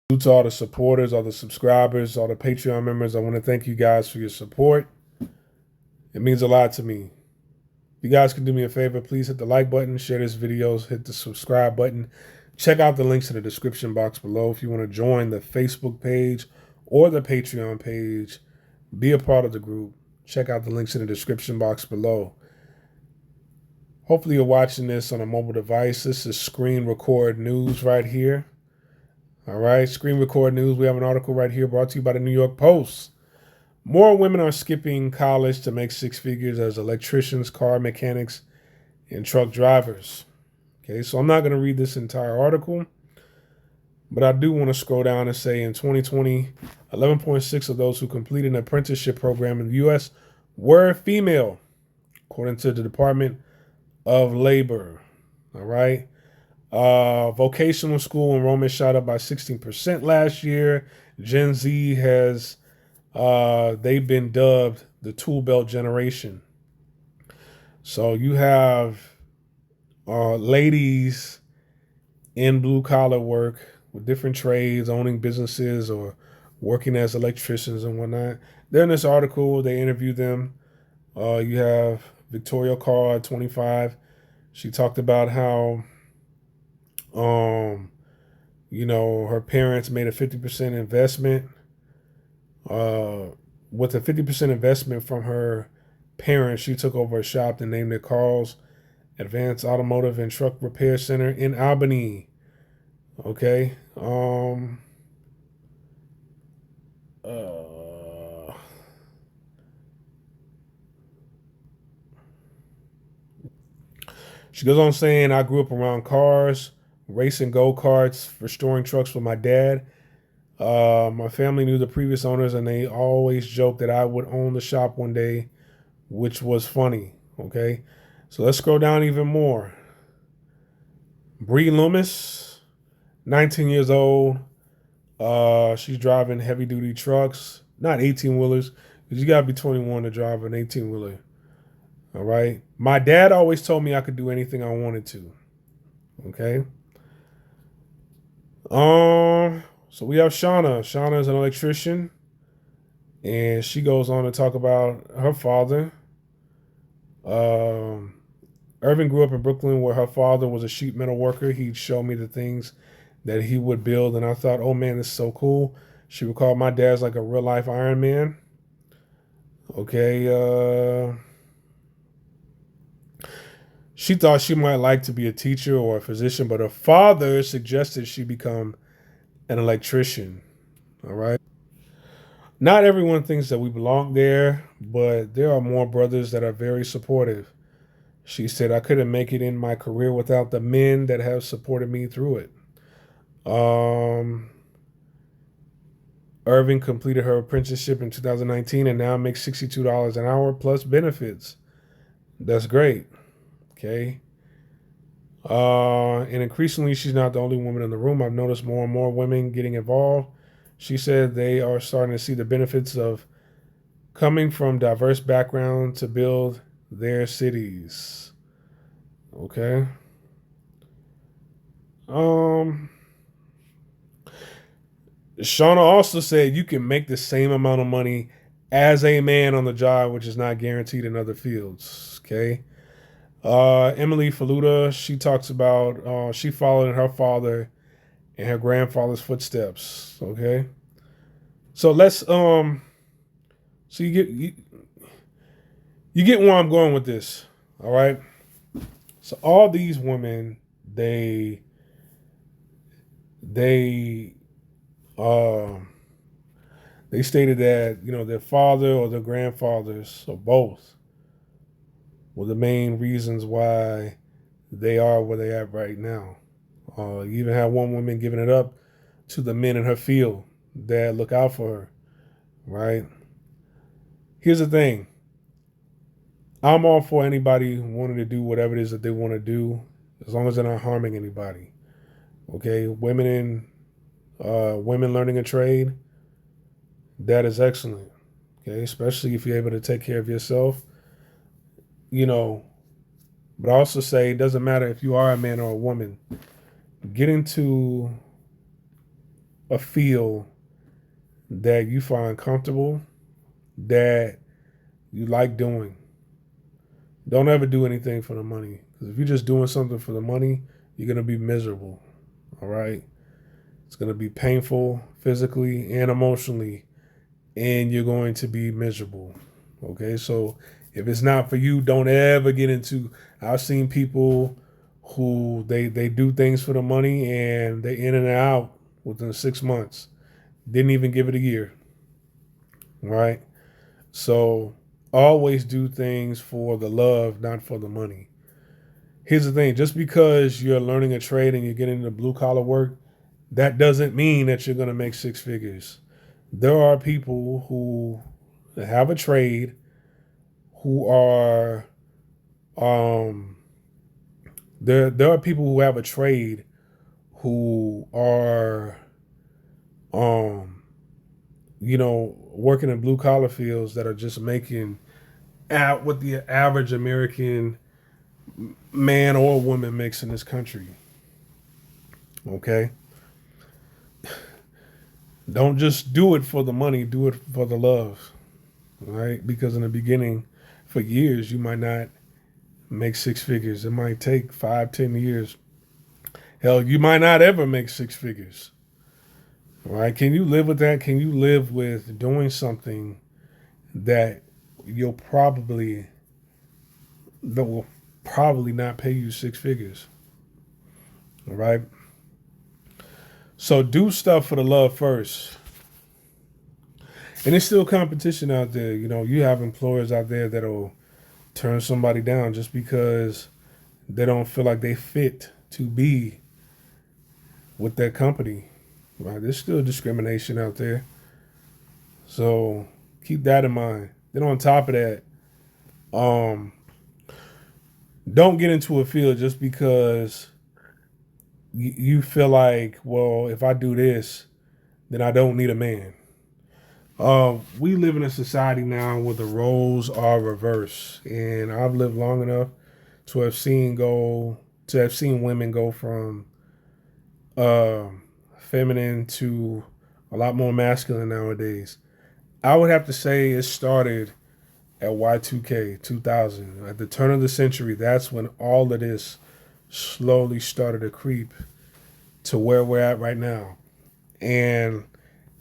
To all the supporters, all the subscribers, all the Patreon members, I want to thank you guys for your support. It means a lot to me. If you guys can do me a favor, please hit the like button, share this video, hit the subscribe button. Check out the links in the description box below if you want to join the Facebook page or the Patreon page. Be a part of the group. Check out the links in the description box below. Hopefully you're watching this on a mobile device. This is Screen Record News right here. All right, Screen Record News. We have an article right here brought to you by the New York Post. More women are skipping college to make six figures as electricians, car mechanics, and truck drivers. Okay, so I'm not going to read this entire article, but I do want to scroll down and say in 2020, 11.6 of those who completed an apprenticeship program in the U.S. were female, according to the Department of Labor. All right. Vocational school enrollment shot up by 16% last year. Gen Z has, they've been dubbed the tool belt generation. So you have ladies in blue collar work with different trades, owning businesses or working as electricians and whatnot. They're in this article. They interviewed them. You have Victoria Carr, 25. She talked about how her parents made a 50% investment. With a 50% investment from her parents, she took over a shop and named it Carl's Advanced Automotive and Truck Repair Center in Albany. Okay. She goes on saying, I grew up around cars, racing go-karts, restoring trucks with my dad. My family knew the previous owners, and they always joked that I would own the shop one day, which was funny. Okay, so let's scroll down even more. Bree Loomis, 19 years old. She's driving heavy-duty trucks, not 18-wheelers, because you got to be 21 to drive an 18-wheeler. All right. My dad always told me I could do anything I wanted to. Okay. So we have Shauna. Shauna is an electrician, and she goes on to talk about her father. Irving grew up in Brooklyn where her father was a sheet metal worker. He'd show me the things that he would build, and I thought, oh man, this is so cool. She recalled my dad's like a real life Iron Man. Okay. She thought she might like to be a teacher or a physician, but her father suggested she become an electrician. All right. Not everyone thinks that we belong there, but there are more brothers that are very supportive. She said, I couldn't make it in my career without the men that have supported me through it. Irving completed her apprenticeship in 2019 and now makes $62 an hour plus benefits. That's great. Okay. And increasingly, she's not the only woman in the room. I've noticed more and more women getting involved. She said they are starting to see the benefits of coming from diverse backgrounds to build their cities. Okay. Shauna also said you can make the same amount of money as a man on the job, which is not guaranteed in other fields. Okay. Emily Faluda, she talks about she followed in her father and her grandfather's footsteps. Okay. So let's so you get where I'm going with this. All right. So all these women, they they stated that their father or their grandfathers or both were the main reasons why they are where they are right now. You even have one woman giving it up to the men in her field that look out for her. Right. Here's the thing. I'm all for anybody wanting to do whatever it is that they want to do, as long as they're not harming anybody. Okay, women learning a trade, that is excellent. Okay, especially if you're able to take care of yourself. But I also say it doesn't matter if you are a man or a woman. Get into a field that you find comfortable, that you like doing. Don't ever do anything for the money. Because if you're just doing something for the money, you're going to be miserable. All right? It's going to be painful physically and emotionally, and you're going to be miserable. Okay? So if it's not for you, don't ever get into. I've seen people who they do things for the money and they in and out within 6 months. Didn't even give it a year. Right? So always do things for the love, not for the money. Here's the thing, just because you're learning a trade and you're getting into blue collar work, that doesn't mean that you're going to make 6 figures. There are people who have a trade who are there are people who have a trade who are working in blue collar fields that are just making out what the average American man or woman makes in this country. Okay? Don't just do it for the money, do it for the love. Right? Because in the beginning, for years, you might not make 6 figures. It might take 5-10 years. Hell, you might not ever make 6 figures. Right? Can you live with that? Can you live with doing something that will probably not pay you 6 figures? All right? So do stuff for the love first. And there's still competition out there. You have employers out there that'll turn somebody down just because they don't feel like they fit to be with that company. Right? There's still discrimination out there. So keep that in mind. Then on top of that, don't get into a field just because you feel like, well, if I do this, then I don't need a man. We live in a society now where the roles are reversed, and I've lived long enough to have seen women go from feminine to a lot more masculine nowadays. I would have to say it started at Y2K 2000. At the turn of the century, that's when all of this slowly started to creep to where we're at right now. And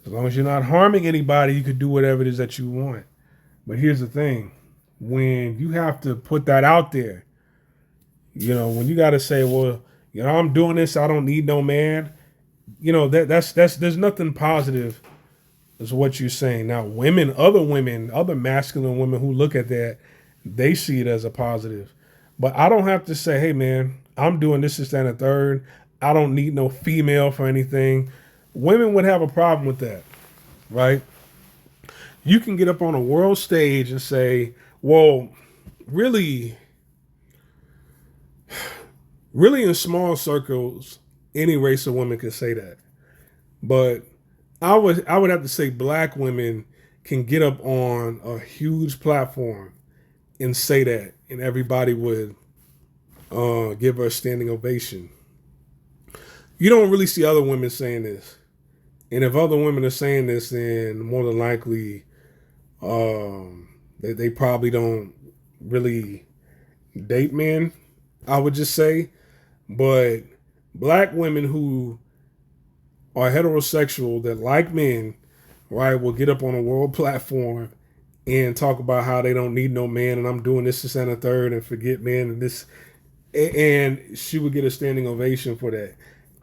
as long as you're not harming anybody, you could do whatever it is that you want. But here's the thing. When you have to put that out there, when you got to say, well, I'm doing this, I don't need no man, that's there's nothing positive is what you're saying. Now, other masculine women who look at that, they see it as a positive. But I don't have to say, hey, man, I'm doing this, and a third. I don't need no female for anything. Women would have a problem with that, right? You can get up on a world stage and say, well, really in small circles, any race of women could say that. But I would have to say black women can get up on a huge platform and say that, and everybody would give her a standing ovation. You don't really see other women saying this. And if other women are saying this, then more than likely they probably don't really date men, I would just say. But black women who are heterosexual that like men, right, will get up on a world platform and talk about how they don't need no man, and I'm doing this, and a third, and forget men, and this, and she would get a standing ovation for that.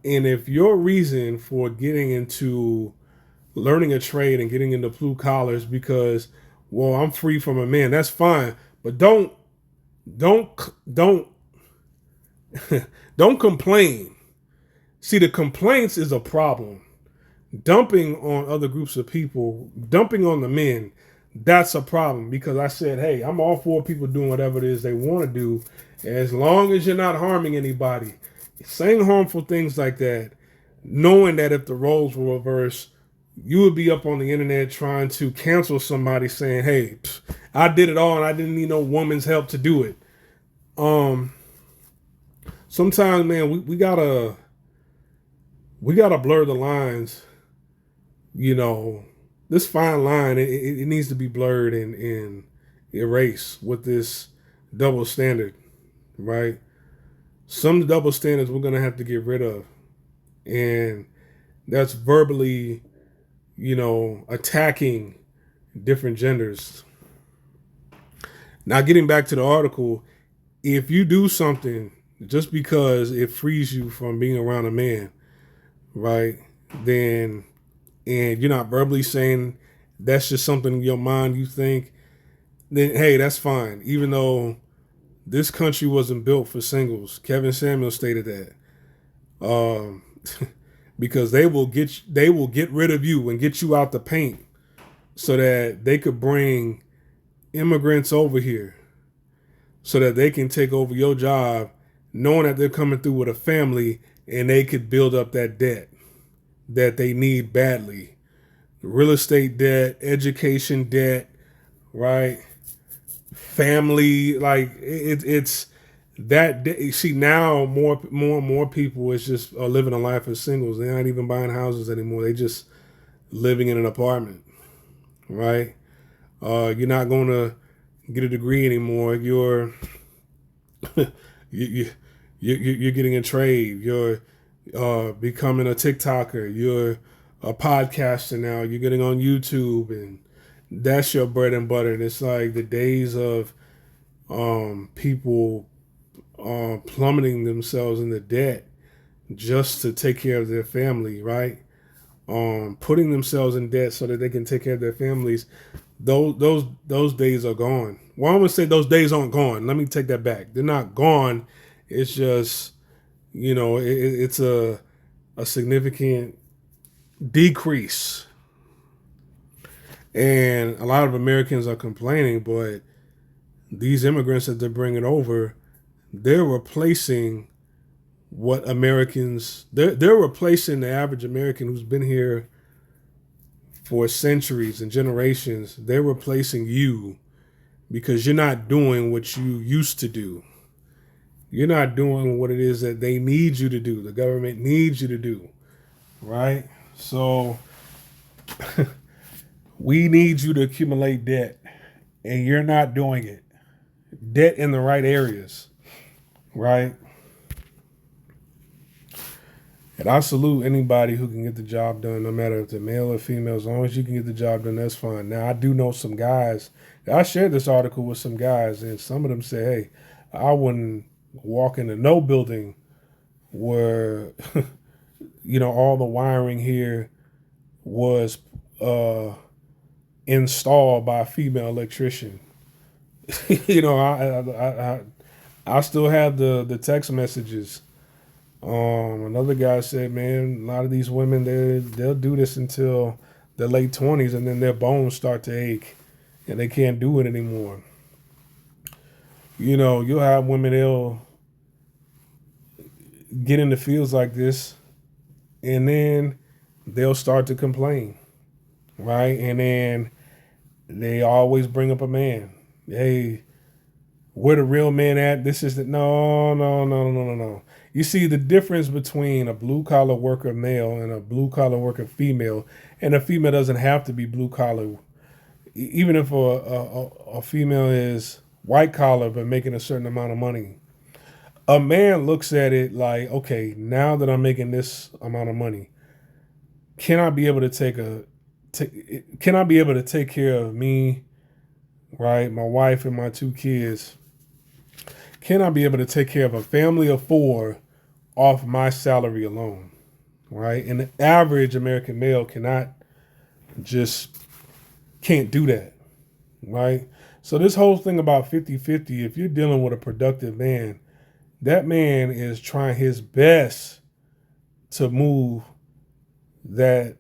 And if your reason for getting into learning a trade and getting into blue collars because, well, I'm free from a man, that's fine. But don't complain. See, the complaints is a problem. Dumping on other groups of people, dumping on the men, that's a problem. Because I said, hey, I'm all for people doing whatever it is they want to do, as long as you're not harming anybody. Saying harmful things like that, knowing that if the roles were reversed, you would be up on the internet trying to cancel somebody saying, hey, I did it all and I didn't need no woman's help to do it. Sometimes, man, we gotta blur the lines you know, this fine line, it needs to be blurred and erased with this double standard, right? Some double standards we're gonna have to get rid of, and that's verbally, attacking different genders. Now, getting back to the article, if you do something just because it frees you from being around a man, right? Then, and you're not verbally saying that's just something in your mind you think, then hey, that's fine. Even though this country wasn't built for singles, Kevin Samuels stated that. Um, because they will get rid of you and get you out the paint so that they could bring immigrants over here so that they can take over your job, knowing that they're coming through with a family and they could build up that debt that they need badly. Real estate debt, education debt, right? Family, like it's that. See, now more and more people is just are living a life as singles. They're not even buying houses anymore. They just living in an apartment, right? You're not going to get a degree anymore. You're you, you're getting a trade. You're becoming a TikToker. You're a podcaster now. You're getting on YouTube, and that's your bread and butter. And it's like the days of people plummeting themselves into debt just to take care of their family, right? Putting themselves in debt so that they can take care of their families. Those days are gone. Well, I'm gonna say those days aren't gone. Let me take that back. They're not gone. It's just, it's a significant decrease, and a lot of Americans are complaining. But these immigrants that they're bringing over, they're replacing what Americans. They're replacing the average American who's been here for centuries and generations. They're replacing you because you're not doing what you used to do. You're not doing what it is that they need you to do. The government needs you to do, right? So we need you to accumulate debt, and you're not doing it. Debt in the right areas, right? And I salute anybody who can get the job done, no matter if they're male or female. As long as you can get the job done, that's fine. Now, I do know some guys. I shared this article with some guys, and some of them say, hey, I wouldn't walk into no building where, all the wiring here was installed by a female electrician. I still have the text messages. Another guy said, man, a lot of these women, they'll do this until their late 20s, and then their bones start to ache and they can't do it anymore. You'll have women, they'll get into fields like this, and then they'll start to complain, right? And then they always bring up a man. Hey, where the real man at? This is no. You see the difference between a blue collar worker male and a blue collar worker female, and a female doesn't have to be blue collar. Even if a female is white collar but making a certain amount of money, a man looks at it like, okay, now that I'm making this amount of money, can I be able to take care of me, right, my wife and my 2 kids? Can I be able to take care of a family of 4 off my salary alone, right? And the average American male can't do that, right? So this whole thing about 50-50, if you're dealing with a productive man, that man is trying his best to move that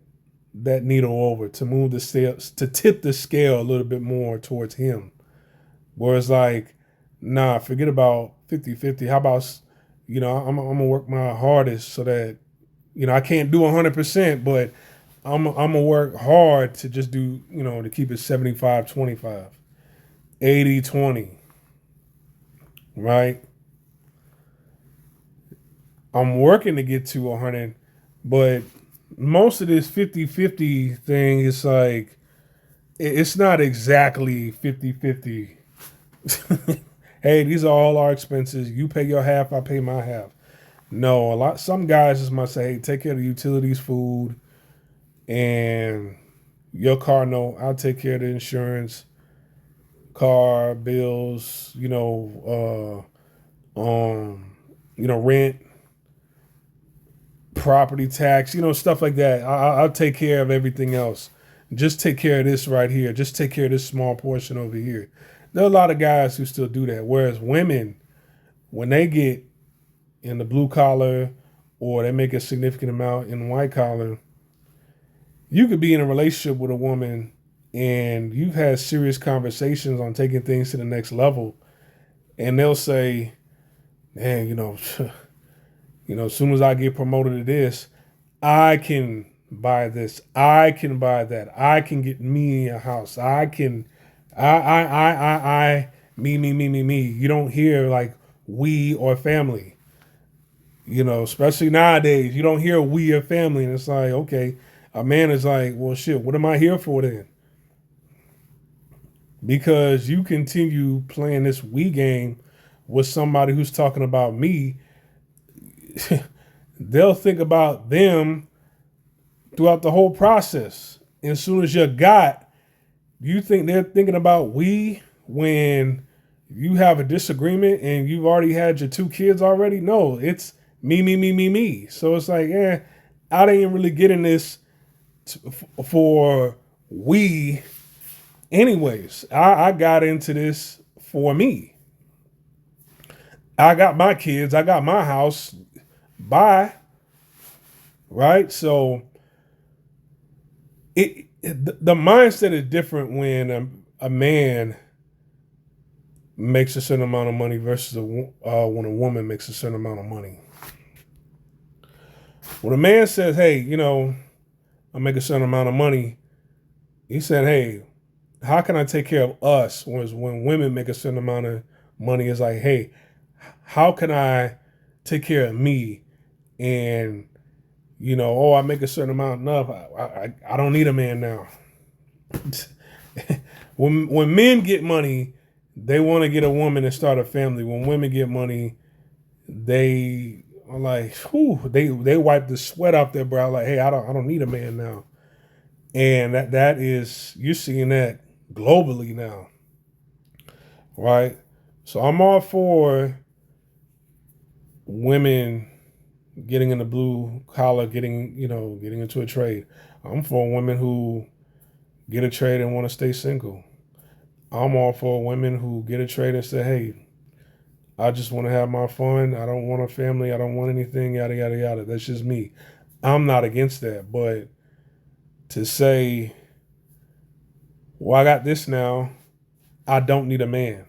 needle over, to move the scale, to tip the scale a little bit more towards him. Whereas like, nah, forget about 50-50. How about, I'm gonna work my hardest so that, I can't do 100%, but I'm gonna work hard to just do, to keep it 75-25, 80-20, right? I'm working to get to 100, but most of this 50-50 thing is like, it's not exactly 50-50. Hey, these are all our expenses. You pay your half, I pay my half. No, some guys just might say, hey, take care of the utilities, food, and your car note. I'll take care of the insurance, car bills, rent, property tax, stuff like that. I'll take care of everything else. Just take care of this right here. Just take care of this small portion over here. There are a lot of guys who still do that. Whereas women, when they get in the blue collar or they make a significant amount in white collar, you could be in a relationship with a woman and you've had serious conversations on taking things to the next level. And they'll say, man, as soon as I get promoted to this, I can buy this, I can buy that, I can get me a house, me. You don't hear like we or family, especially nowadays. You don't hear we or family, and it's like, okay, a man is like, well, shit, what am I here for then? Because you continue playing this we game with somebody who's talking about me, they'll think about them throughout the whole process. And as soon as you you think they're thinking about we when you have a disagreement and you've already had your 2 kids already? No, it's me. So it's like, I didn't really get in this for we anyways. I got into this for me. I got my kids, I got my house, bye. Right? So the mindset is different when a man makes a certain amount of money versus when a woman makes a certain amount of money. When a man says, hey, I make a certain amount of money, he said, hey, how can I take care of us? Whereas when women make a certain amount of money, it's like, hey, how can I take care of me? And, I make a certain amount enough. I don't need a man now. When men get money, they want to get a woman and start a family. When women get money, they are like, whew, they wipe the sweat off their brow. Like, hey, I don't need a man now. And that is, you're seeing that globally now, right? So I'm all for women getting in the blue collar, getting into a trade. I'm for women who get a trade and want to stay single. I'm all for women who get a trade and say, hey, I just want to have my fun. I don't want a family. I don't want anything, yada, yada, yada. That's just me. I'm not against that. But to say, well, I got this now, I don't need a man.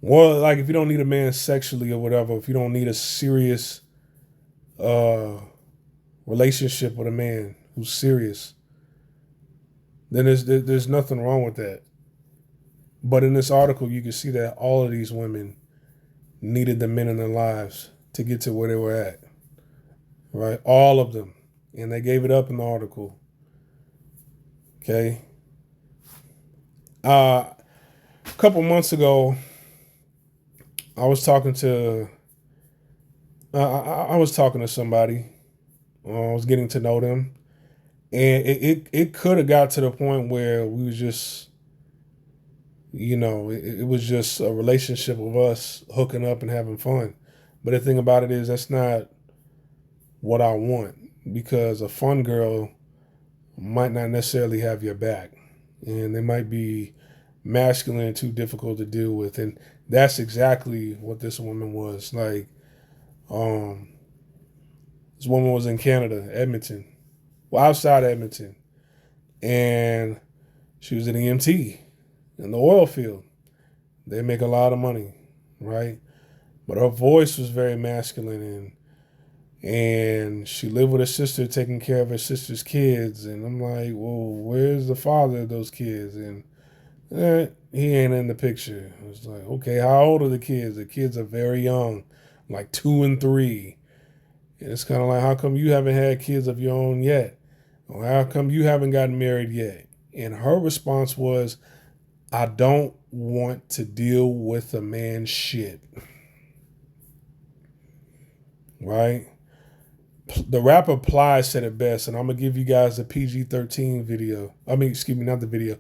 Well, like if you don't need a man sexually or whatever, if you don't need a serious relationship with a man who's serious, then there's nothing wrong with that. But in this article, you can see that all of these women needed the men in their lives to get to where they were at, right? All of them. And they gave it up in the article. Okay. A couple months ago, I was talking to somebody. I was getting to know them, and it could have got to the point where we was just, it was just a relationship of us hooking up and having fun. But the thing about it is that's not what I want, because a fun girl might not necessarily have your back, and they might be masculine and too difficult to deal with. And that's exactly what this woman was. Like, this woman was in Canada, Edmonton, well, outside Edmonton, and she was an EMT in the oil field. They make a lot of money, right? But her voice was very masculine, and she lived with her sister, taking care of her sister's kids. And I'm like, well, where's the father of those kids? And He ain't in the picture. It's like, okay, how old are the kids? The kids are very young, like 2 and 3. And it's kind of like, how come you haven't had kids of your own yet? Or how come you haven't gotten married yet? And her response was, I don't want to deal with a man's shit. Right? The rapper Plies said it best, and I'm going to give you guys the PG-13 video. Excuse me, not the video.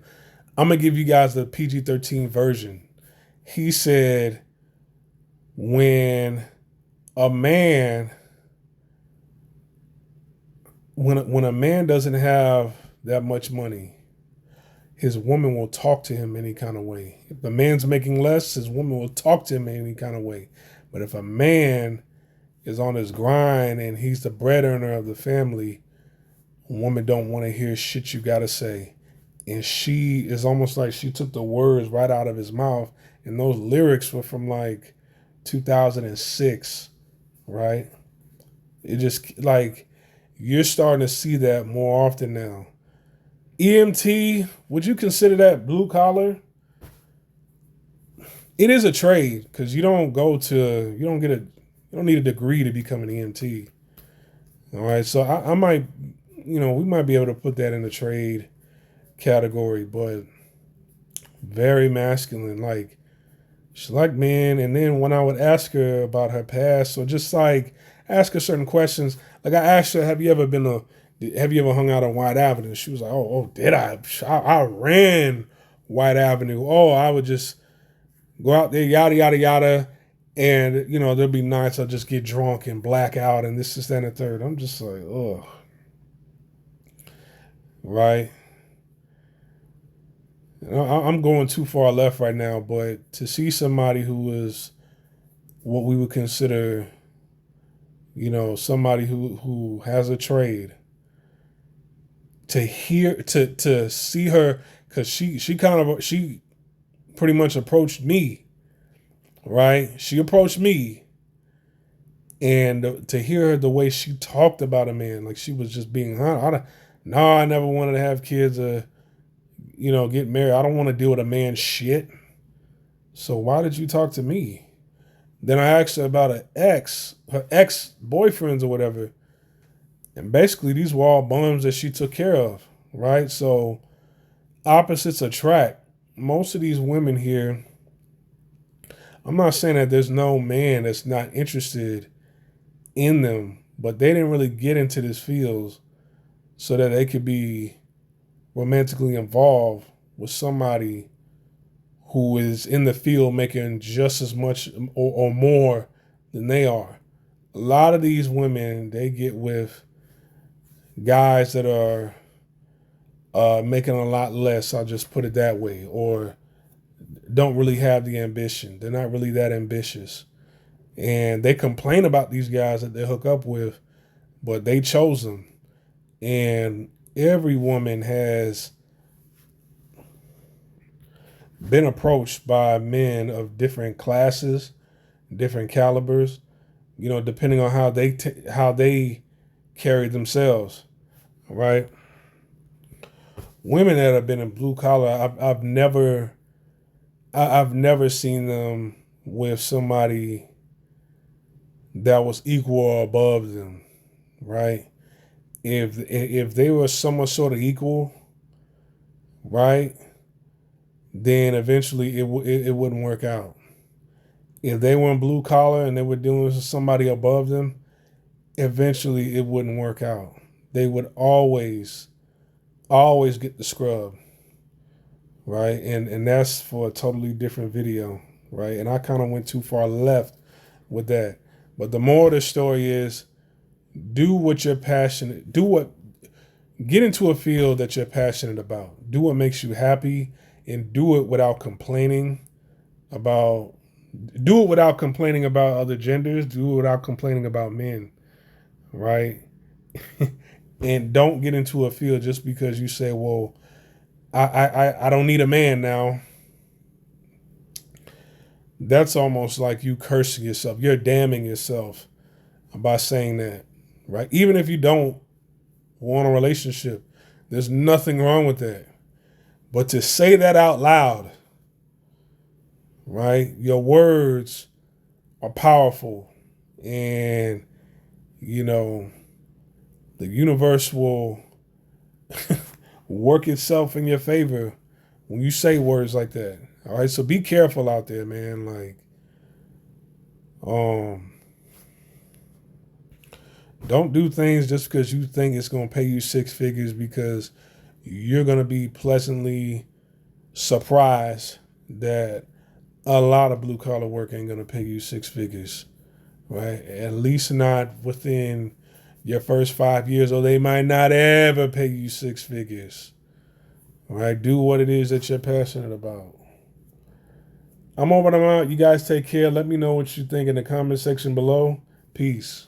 I'm going to give you guys the PG-13 version. He said, when a man doesn't have that much money, his woman will talk to him any kind of way. If the man's making less, his woman will talk to him any kind of way. But if a man is on his grind and he's the bread earner of the family, a woman don't want to hear shit you got to say. And she is almost like she took the words right out of his mouth. And those lyrics were from like 2006, right? It just like, you're starting to see that more often now. EMT, would you consider that blue collar? It is a trade because you don't need a degree to become an EMT. All right, so I might, we might be able to put that in the trade category, but very masculine. Like, she liked men, and then when I would ask her about her past, or just like ask her certain questions, like I asked her, have you ever hung out on White Avenue? She was like, oh, did I? I ran White Avenue. Oh, I would just go out there, yada, yada, yada. And, there'll be nights I'll just get drunk and black out and this, that, and the third. I'm just like, ugh. Right? I'm going too far left right now, but to see somebody who is what we would consider, somebody who has a trade, to see her, because she pretty much approached me, right? She approached me, and to hear the way she talked about a man, like she was just being, I never wanted to have kids, get married. I don't want to deal with a man's shit. So why did you talk to me? Then I asked her about her ex-boyfriends or whatever. And basically these were all bums that she took care of, right? So opposites attract. Most of these women here, I'm not saying that there's no man that's not interested in them, but they didn't really get into this field so that they could be romantically involved with somebody who is in the field making just as much or more than they are. A lot of these women, they get with guys that are making a lot less, I'll just put it that way, or don't really have the ambition. They're not really that ambitious. And they complain about these guys that they hook up with, but they chose them. And every woman has been approached by men of different classes, different calibers, depending on how they carry themselves, right? Women that have been in blue collar, I've never seen them with somebody that was equal or above them, right? If they were somewhat sort of equal, right, then eventually it wouldn't work out. If they were in blue collar and they were dealing with somebody above them, eventually it wouldn't work out. They would always get the scrub, right? And that's for a totally different video, right? And I kind of went too far left with that. But the moral of the story is, do what you're passionate. Get into a field that you're passionate about. Do what makes you happy, and do it without complaining about other genders. Do it without complaining about men, right? And don't get into a field just because you say, well, I don't need a man now. That's almost like you cursing yourself. You're damning yourself by saying that, right? Even if you don't want a relationship, there's nothing wrong with that. But to say that out loud, right? Your words are powerful, and you know the universe will work itself in your favor when you say words like that. All right, so be careful out there, man. Like, don't do things just because you think it's gonna pay you six figures, because you're gonna be pleasantly surprised that a lot of blue collar work ain't gonna pay you six figures, right? At least not within your first 5 years, or they might not ever pay you six figures. All right, do what it is that you're passionate about. I'm over and I'm out. You guys take care. Let me know what you think in the comment section below. Peace.